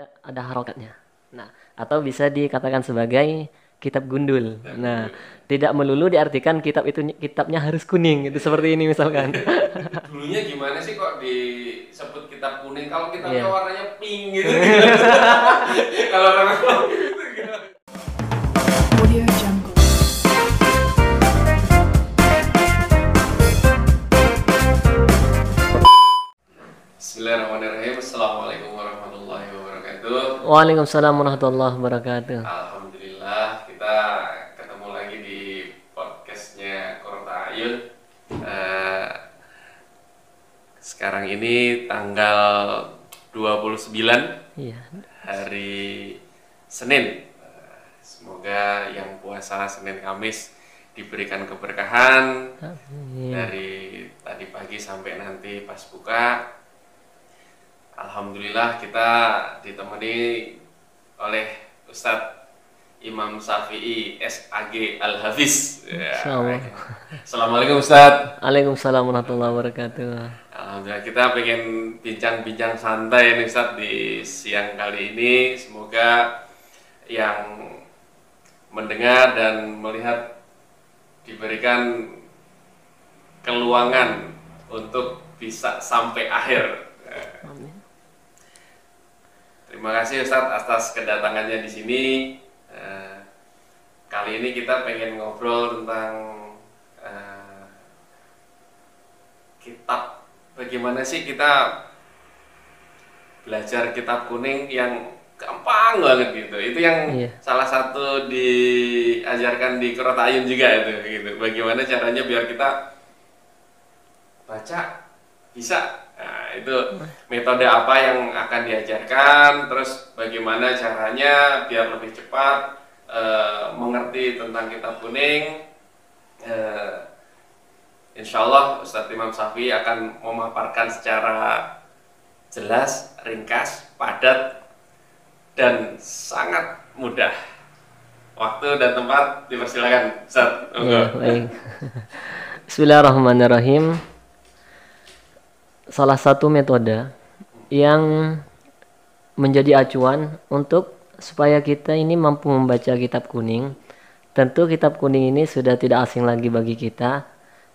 tidak ada harokatnya. Nah, atau bisa dikatakan sebagai kitab gundul. Nah, tidak melulu diartikan kitab itu kitabnya harus kuning. Itu seperti ini misalkan. Dulunya gimana sih kok disebut kitab kuning? Kalau kitabnya Iya. warnanya pink gitu. Kalau orang gitu gimana? Audio Jungle. Bismillahirrahmanirrahim. Assalamualaikum warahmatullahi wabarakatuh. Waalaikumsalam warahmatullahi wabarakatuh. Alhamdulillah kita ketemu lagi di podcastnya Qurrata A'yun. Sekarang ini tanggal 29 Iya. hari Senin. Semoga yang puasa Senin Kamis diberikan keberkahan Amin. dari tadi pagi sampai nanti pas buka. Alhamdulillah kita ditemani oleh Ustadz Imam Syafi'i SAG Al-Hafiz. Insya Allah. Assalamualaikum Ustadz. Waalaikumsalam warahmatullahi wabarakatuh. Alhamdulillah kita pengen bincang-bincang santai nih Ustadz di siang kali ini. Semoga yang mendengar dan melihat diberikan keluangan untuk bisa sampai akhir. Amin. Terima kasih Ustadz atas kedatangannya di sini. Kali ini kita pengen ngobrol tentang kitab. Bagaimana sih kita belajar kitab kuning yang gampang banget gitu. Itu yang Iya. salah satu diajarkan di Qurrata A'yun juga itu gitu. Bagaimana caranya biar kita baca bisa. Nah, itu metode apa yang akan diajarkan, terus bagaimana caranya biar lebih cepat mengerti tentang kitab kuning. Insya Allah Ustadz Imam Syafi'i akan memaparkan secara jelas, ringkas, padat, dan sangat mudah. Waktu dan tempat dipersilakan Ustadz. Ya, baik. Bismillahirrahmanirrahim. Salah satu metode yang menjadi acuan untuk supaya kita ini mampu membaca kitab kuning. Tentu kitab kuning ini sudah tidak asing lagi bagi kita,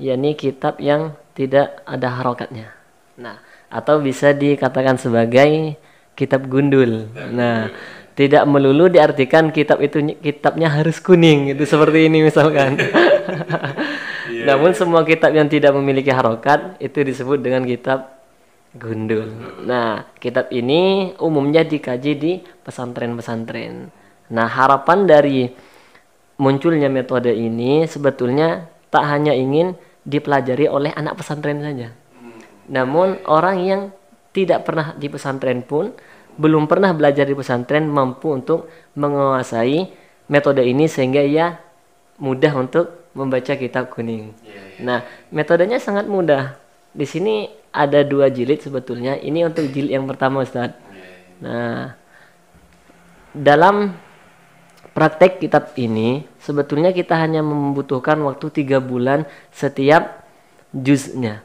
yakni kitab yang tidak ada harokatnya. Nah, atau bisa dikatakan sebagai kitab gundul. Nah, tidak melulu diartikan kitab itu kitabnya harus kuning. Itu seperti ini misalkan. Namun semua kitab yang tidak memiliki harokat itu disebut dengan kitab gundul. Nah, kitab ini umumnya dikaji di pesantren-pesantren. Nah, harapan dari munculnya metode ini sebetulnya tak hanya ingin dipelajari oleh anak pesantren saja. Namun orang yang tidak pernah di pesantren pun, belum pernah belajar di pesantren mampu untuk menguasai metode ini sehingga ia mudah untuk membaca kitab kuning. Nah, metodenya sangat mudah. Di sini ada 2 jilid sebetulnya. Ini untuk jilid yang pertama, Ustadz. Nah, dalam praktek kitab ini sebetulnya kita hanya membutuhkan waktu 3 bulan setiap juznya.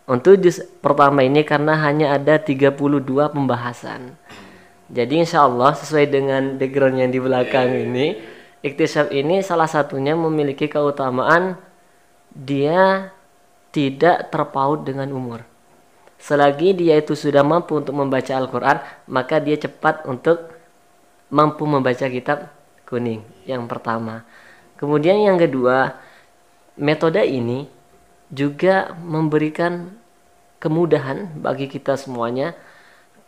Untuk juz pertama ini karena hanya ada 32 pembahasan. Jadi insya Allah sesuai dengan background yang di belakang ini, iktisab ini salah satunya memiliki keutamaan dia tidak terpaut dengan umur. Selagi dia itu sudah mampu untuk membaca Al-Quran, maka dia cepat untuk mampu membaca kitab kuning yang pertama. Kemudian yang kedua, metode ini juga memberikan kemudahan bagi kita semuanya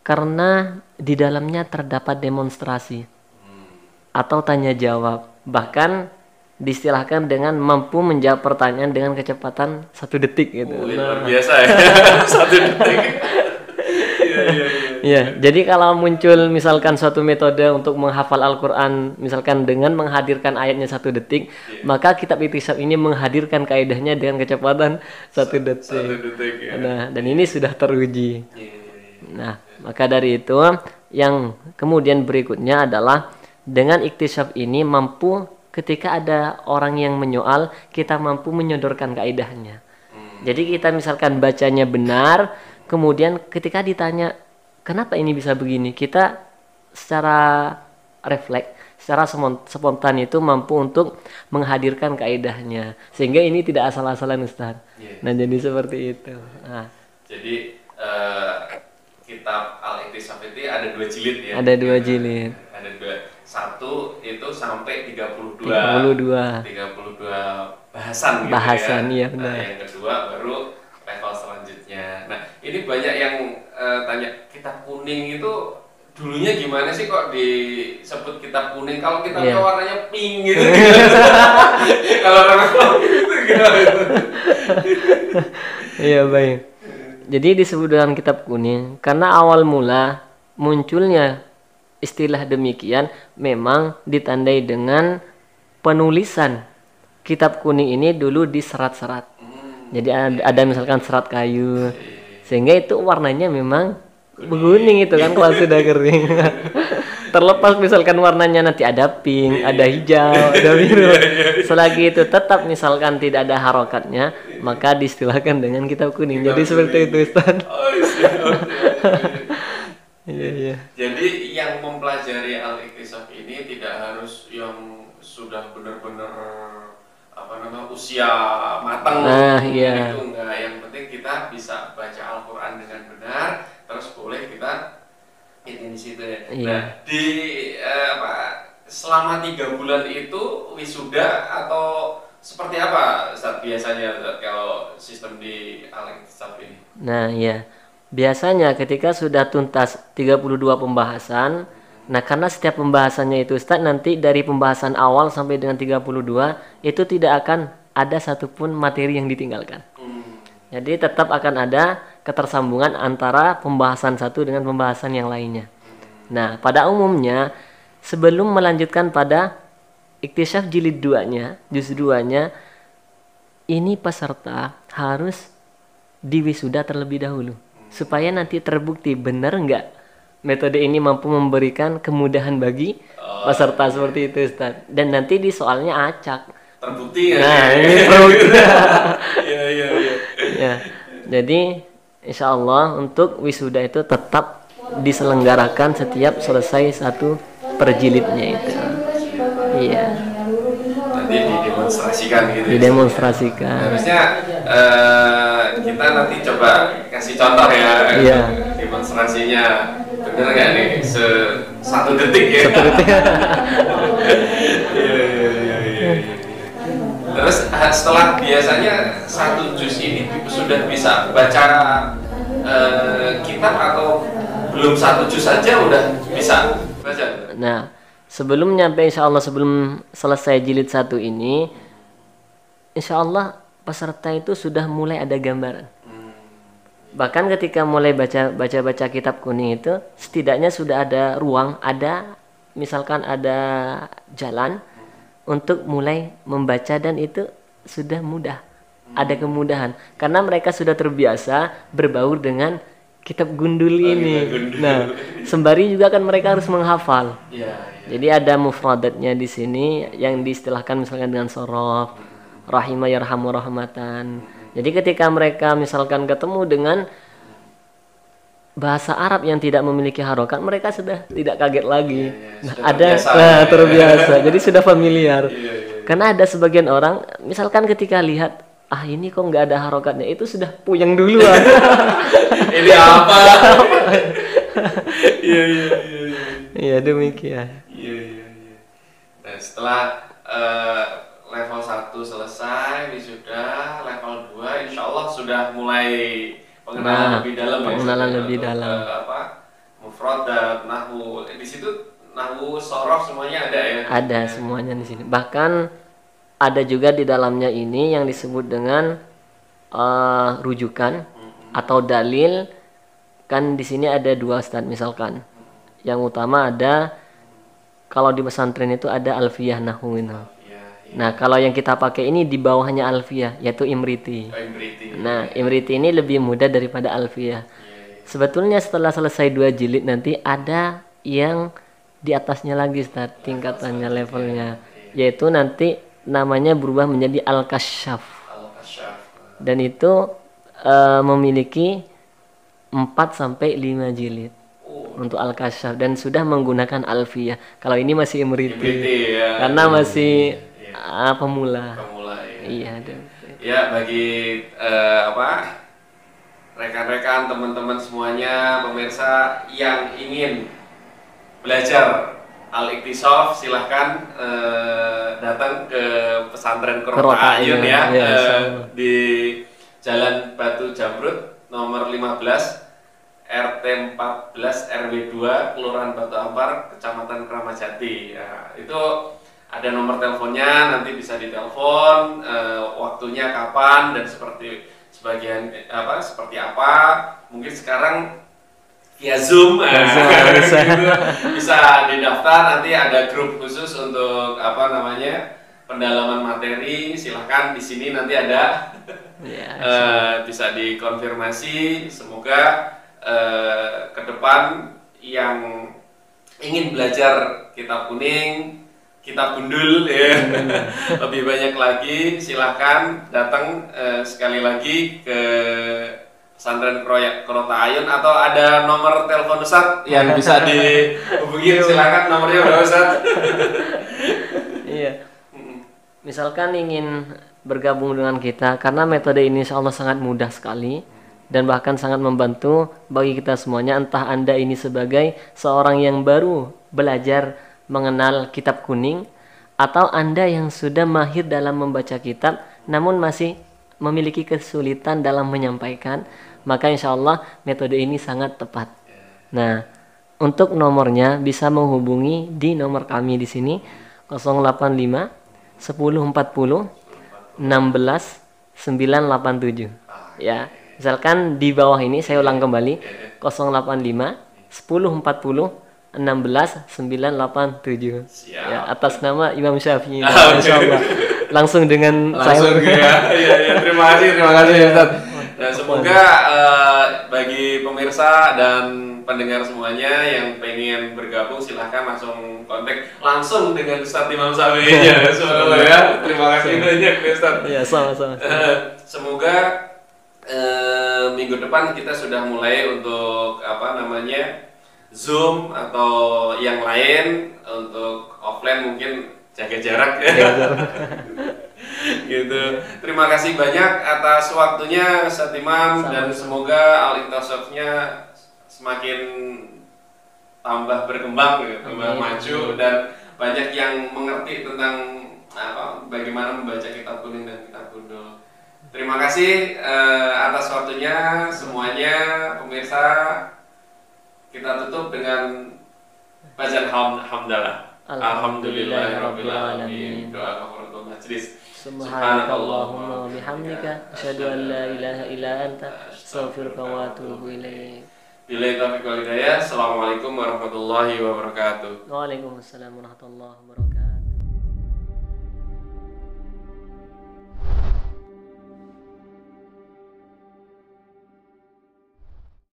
karena di dalamnya terdapat demonstrasi atau tanya jawab, bahkan diistilahkan dengan mampu menjawab pertanyaan dengan kecepatan 1 detik gitu. Luar biasa ya. 1 detik. Ya, jadi kalau muncul misalkan suatu metode untuk menghafal Al-Quran misalkan dengan menghadirkan ayatnya 1 detik, maka kitab iktisab ini menghadirkan kaidahnya dengan kecepatan 1 detik. 1 detik ya. Nah, dan ini sudah teruji. Nah, maka dari itu yang kemudian berikutnya adalah dengan iktisab ini mampu ketika ada orang yang menyoal, kita mampu menyodorkan kaidahnya. Jadi kita misalkan bacanya benar, kemudian ketika ditanya kenapa ini bisa begini? Kita secara refleks, secara spontan itu mampu untuk menghadirkan kaidahnya, sehingga ini tidak asal-asalan Ustaz. Iya. Nah jadi seperti itu. Nah, Jadi kitab Al-Iktisaf itu ada 2 jilid ya. ada 2 jilid, Ada 2. Satu itu sampai 32. 32 bahasan gitu bahasan, ya. iya benar. Yang kedua baru level selanjutnya. Nah, ini banyak yang tanya kitab kuning itu dulunya gimana sih kok disebut kitab kuning? Kalau kitabnya Iya. warnanya pink gitu. Kalau orang itu gimana? Iya baik. Jadi disebut dengan kitab kuning karena awal mula munculnya istilah demikian memang ditandai dengan penulisan kitab kuning ini dulu di serat-serat. Jadi ada misalkan serat kayu, sehingga itu warnanya memang berkuning itu kan kalau sudah kering. Terlepas misalkan warnanya nanti ada pink, ada hijau, ada biru. Selagi itu tetap misalkan tidak ada harokatnya, maka diistilahkan dengan kitab kuning. Jadi seperti itu Ustaz. Oh, iya. Iya iya. Jadi yang mempelajari Al-Iktisaf ini tidak harus yang sudah benar-benar usia matang. Nah, iya. Itu enggak. Yang penting kita bisa baca Al-Qur'an dengan benar, terus boleh kita ini di situ ya. Iya. Nah, di selama 3 bulan itu wisuda atau seperti apa Ustaz biasanya Ustaz, kalau sistem di Al-Iktisaf ini? Nah, iya. Biasanya ketika sudah tuntas 32 pembahasan, nah karena setiap pembahasannya itu Ustaz nanti dari pembahasan awal sampai dengan 32 itu tidak akan ada satupun materi yang ditinggalkan. Jadi tetap akan ada ketersambungan antara pembahasan satu dengan pembahasan yang lainnya. Nah, pada umumnya sebelum melanjutkan pada Iktisaf jilid 2-nya, juz 2-nya, ini peserta harus diwisuda terlebih dahulu supaya nanti terbukti benar enggak metode ini mampu memberikan kemudahan bagi peserta seperti itu Ustaz. Dan nanti di soalnya acak. Terbukti ya. Nah, ini terbukti. Iya. Ya. Jadi insya Allah untuk wisuda itu tetap diselenggarakan setiap selesai satu perjilidnya itu. Iya. Nanti didemonstrasikan gitu. Didemonstrasikan. Harusnya kita nanti coba kasih contoh ya. Iya. Demonstrasinya bener nggak nih? 1 detik ya. 1 detik. Iya. Terus setelah biasanya 1 juz ini sudah bisa baca kitab atau belum 1 juz saja udah bisa baca? Nah, sebelum nyampe insya Allah sebelum selesai jilid 1 ini, insya Allah peserta itu sudah mulai ada gambaran. Bahkan ketika mulai baca kitab kuning itu, setidaknya sudah ada ruang, ada misalkan ada jalan untuk mulai membaca dan itu sudah mudah. Ada kemudahan karena mereka sudah terbiasa berbaur dengan kitab gundul ini. Nah, sembari juga kan mereka harus menghafal. Jadi ada mufradatnya di sini yang diistilahkan misalkan dengan sorof, rahimah yarhamu rahmatan. Jadi ketika mereka misalkan ketemu dengan bahasa Arab yang tidak memiliki harokat, mereka sudah tidak kaget lagi. Nah, terbiasa. Jadi sudah familiar. Karena ada sebagian orang, misalkan ketika lihat, ini kok nggak ada harokatnya, itu sudah puyeng duluan. Ini apa? Iya. Iya demikian. Iya. Nah, setelah level 1 selesai, wisuda, level 2 insya Allah sudah mulai pengenalan lebih dalam pengenalan ya, lebih dalam. Mufradat, nahwu. Di situ nahwu, sorof semuanya ada ya? Ada semuanya di sini. Bahkan ada juga di dalamnya ini yang disebut dengan rujukan atau dalil. Kan di sini ada 2 Ustaz misalkan. Yang utama ada kalau di pesantren itu ada alfiyah nahwu. Nah, kalau yang kita pakai ini di bawahnya alfiyah, yaitu Imriti. Nah, Imriti ini lebih mudah daripada alfiyah. Sebetulnya setelah selesai 2 jilid nanti ada yang di atasnya lagi Ustaz, tingkatannya, levelnya. Yaitu nanti namanya berubah menjadi Al-Kasyaf. Dan itu memiliki 4 sampai 5 jilid. untuk Al-Kasyaf dan sudah menggunakan Alfiyah. Kalau ini masih Imriti. Imriti, ya. Karena masih Iya. pemula. Pemula ya. Iya, dan Ya, bagi rekan-rekan, teman-teman semuanya, pemirsa yang ingin belajar Al-Iktisaf, silahkan datang ke pesantren Qurrata A'yun ya, di Jalan Batu Jamrut nomor 15 RT 14 RW 2 Kelurahan Batu Ampar, Kecamatan Kramajati. Ya, itu ada nomor teleponnya, nanti bisa ditelepon, waktunya kapan dan seperti seperti apa. Mungkin sekarang via Zoom, bisa didaftar, nanti ada grup khusus untuk pendalaman materi. Silahkan di sini nanti ada, bisa dikonfirmasi. Semoga ke depan yang ingin belajar kitab kuning, kitab gundul ya, lebih banyak lagi, silahkan datang sekali lagi ke pesantren Qurrata A'yun, atau ada nomor telepon Ustaz yang bisa dihubungi, silahkan nomornya berapa Ustaz? Iya. Misalkan ingin bergabung dengan kita, karena metode ini insya Allah sangat mudah sekali dan bahkan sangat membantu bagi kita semuanya, entah Anda ini sebagai seorang yang baru belajar mengenal kitab kuning, atau Anda yang sudah mahir dalam membaca kitab namun masih memiliki kesulitan dalam menyampaikan, maka insya Allah metode ini sangat tepat. Nah, untuk nomornya bisa menghubungi di nomor kami di sini 085 1040 16 987. Ya, misalkan di bawah ini saya ulang kembali 085 1040 16 987. Ya, atas nama Imam Syafi'i. Insyaallah. Langsung dengan langsung saya. Ya, terima kasih Ustaz. Dan semoga bagi pemirsa dan pendengar semuanya yang pengen bergabung, silahkan langsung kontak langsung dengan Ustaz Imam Syafi'i ya. Terima kasih banyak Ustaz. Ya, sama-sama. Semoga minggu depan kita sudah mulai untuk Zoom atau yang lain. Untuk offline mungkin jaga jarak ya. Gitu. Terima kasih banyak atas waktunya Ustaz Imam, dan semoga Al-Iktisafnya semakin tambah berkembang, tambah maju, dan banyak yang mengerti tentang bagaimana membaca kitab kuning dan kitab gundul. Terima kasih atas waktunya semuanya, pemirsa. Kita tutup dengan bacaan hamdalah. Alhamdulillahirabbil alamin. Doa kafaratul majlis. Subhanakallahumma wa bihamdika asyhadu an la ilaha illa anta astaghfiruka wa atubu ilaik. Billahi taufiq wal hidayah. Assalamualaikum warahmatullahi wabarakatuh. Waalaikumsalam warahmatullahi wabarakatuh.